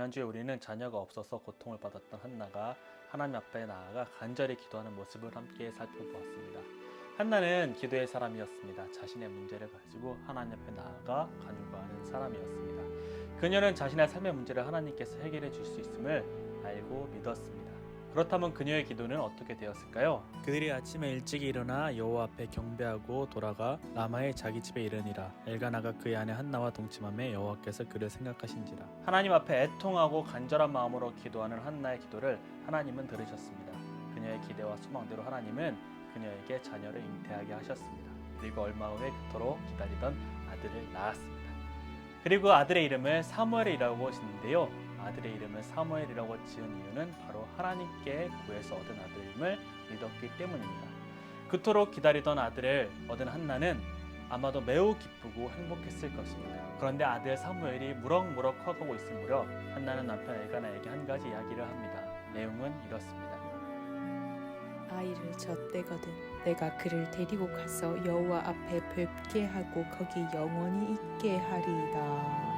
지난주에 우리는 자녀가 없어서 고통을 받았던 한나가 하나님 앞에 나아가 간절히 기도하는 모습을 함께 살펴보았습니다. 한나는 기도의 사람이었습니다. 자신의 문제를 가지고 하나님 앞에 나아가 간구하는 사람이었습니다. 그녀는 자신의 삶의 문제를 하나님께서 해결해 줄 수 있음을 알고 믿었습니다. 그렇다면 그녀의 기도는 어떻게 되었을까요? 그들이 아침에 일찍 일어나 여호와 앞에 경배하고 돌아가 라마의 자기 집에 이르니라. 엘가나가 그의 아내 한나와 동침하며 여호와께서 그를 생각하신지라. 하나님 앞에 애통하고 간절한 마음으로 기도하는 한나의 기도를 하나님은 들으셨습니다. 그녀의 기대와 소망대로 하나님은 그녀에게 자녀를 잉태하게 하셨습니다. 그리고 얼마 후에 그토록 기다리던 아들을 낳았습니다. 그리고 아들의 이름을 사무엘이라고 짓는데요. 아들의 이름을 사무엘이라고 지은 이유는 바로 하나님께 구해서 얻은 아들임을 믿었기 때문입니다. 그토록 기다리던 아들을 얻은 한나는 아마도 매우 기쁘고 행복했을 것입니다. 그런데 아들 사무엘이 무럭무럭 커가고 있을 무렵 한나는 남편 엘가나에게 한 가지 이야기를 합니다. 내용은 이렇습니다. 아이를 젖대거든 내가 그를 데리고 가서 여호와 앞에 뵙게 하고 거기 영원히 있게 하리이다.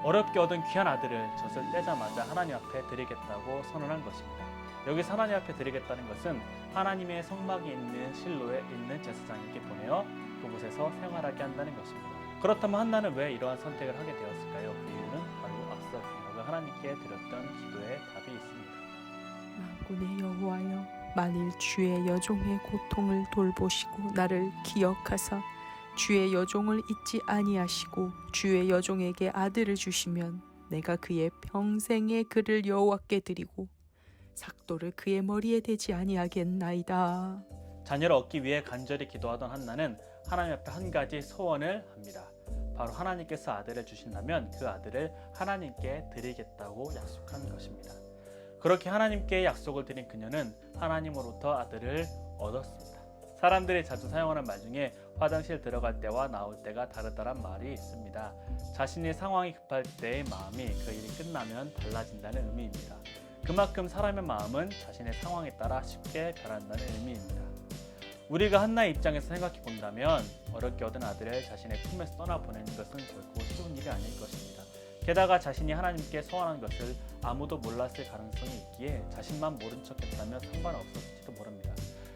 어렵게 얻은 귀한 아들을 젖을 떼자마자 하나님 앞에 드리겠다고 선언한 것입니다. 여기서 하나님 앞에 드리겠다는 것은 하나님의 성막이 있는 실로에 있는 제사장에게 보내어 그곳에서 생활하게 한다는 것입니다. 그렇다면 한나는 왜 이러한 선택을 하게 되었을까요? 그 이유는 바로 앞서 그녀가 하나님께 드렸던 기도의 답이 있습니다. 만군의 여호와여, 만일 주의 여종의 고통을 돌보시고 나를 기억하사 주의 여종을 잊지 아니하시고 주의 여종에게 아들을 주시면 내가 그의 평생의 그를 여호와께 드리고 삭도를 그의 머리에 대지 아니하겠나이다. 자녀를 얻기 위해 간절히 기도하던 한나는 하나님 앞에 한 가지 소원을 합니다. 바로 하나님께서 아들을 주신다면 그 아들을 하나님께 드리겠다고 약속한 것입니다. 그렇게 하나님께 약속을 드린 그녀는 하나님으로부터 아들을 얻었습니다. 사람들이 자주 사용하는 말 중에 화장실 들어갈 때와 나올 때가 다르다란 말이 있습니다. 자신의 상황이 급할 때의 마음이 그 일이 끝나면 달라진다는 의미입니다. 그만큼 사람의 마음은 자신의 상황에 따라 쉽게 변한다는 의미입니다. 우리가 한나의 입장에서 생각해 본다면 어렵게 얻은 아들을 자신의 품에서 떠나보내는 것은 결코 쉬운 일이 아닐 것입니다. 게다가 자신이 하나님께 소원한 것을 아무도 몰랐을 가능성이 있기에 자신만 모른 척했다면 상관없었을지도 모릅니다.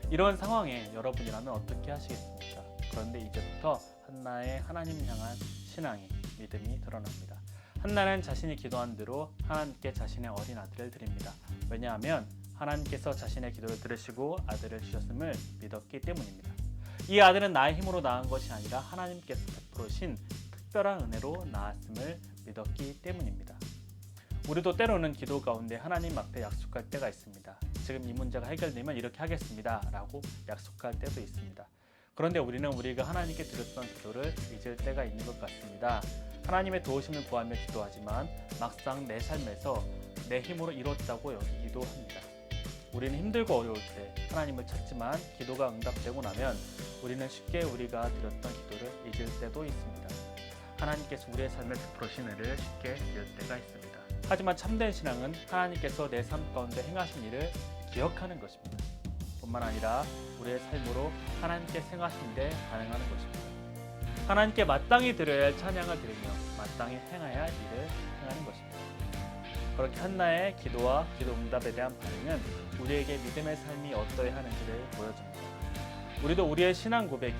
이런 상황에 여러분이라면 어떻게 하시겠습니까? 그런데 이제부터 한나의 하나님 향한 신앙이 믿음이 드러납니다. 한나는 자신이 기도한 대로 하나님께 자신의 어린 아들을 드립니다. 왜냐하면 하나님께서 자신의 기도를 들으시고 아들을 주셨음을 믿었기 때문입니다. 이 아들은 나의 힘으로 낳은 것이 아니라 하나님께서 베푸신 특별한 은혜로 낳았음을 믿었기 때문입니다. 우리도 때로는 기도 가운데 하나님 앞에 약속할 때가 있습니다. 지금 이 문제가 해결되면 이렇게 하겠습니다 라고 약속할 때도 있습니다. 그런데 우리는 우리가 하나님께 드렸던 기도를 잊을 때가 있는 것 같습니다. 하나님의 도우심을 구하며 기도하지만 막상 내 삶에서 내 힘으로 이뤘다고 여기기도 합니다. 우리는 힘들고 어려울 때 하나님을 찾지만 기도가 응답되고 나면 우리는 쉽게 우리가 드렸던 기도를 잊을 때도 있습니다. 하나님께서 우리의 삶을 베푸신 은혜를 쉽게 잊을 때가 있습니다. 하지만 참된 신앙은 하나님께서 내 삶 가운데 행하신 일을 기억하는 것입니다. 뿐만 아니라 우리의 삶으로 하나님께 행하신 데 반응하는 것입니다. 하나님께 마땅히 드려야 할 찬양을 드리며 마땅히 행해야 할 일을 행하는 것입니다. 그렇게 한나의 기도와 기도 응답에 대한 반응은 우리에게 믿음의 삶이 어떠해야 하는지를 보여줍니다. 우리도 우리의 신앙 고백이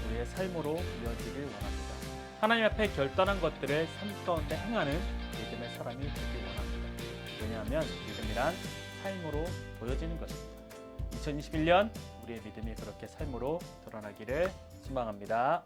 우리의 삶으로 이어지길 원합니다. 하나님 앞에 결단한 것들을 삶 가운데 행하는 믿음의 사람이 되길 원합니다. 왜냐하면 믿음이란 삶으로 보여지는 것입니다. 2021년 우리의 믿음이 그렇게 삶으로 드러나기를 소망합니다.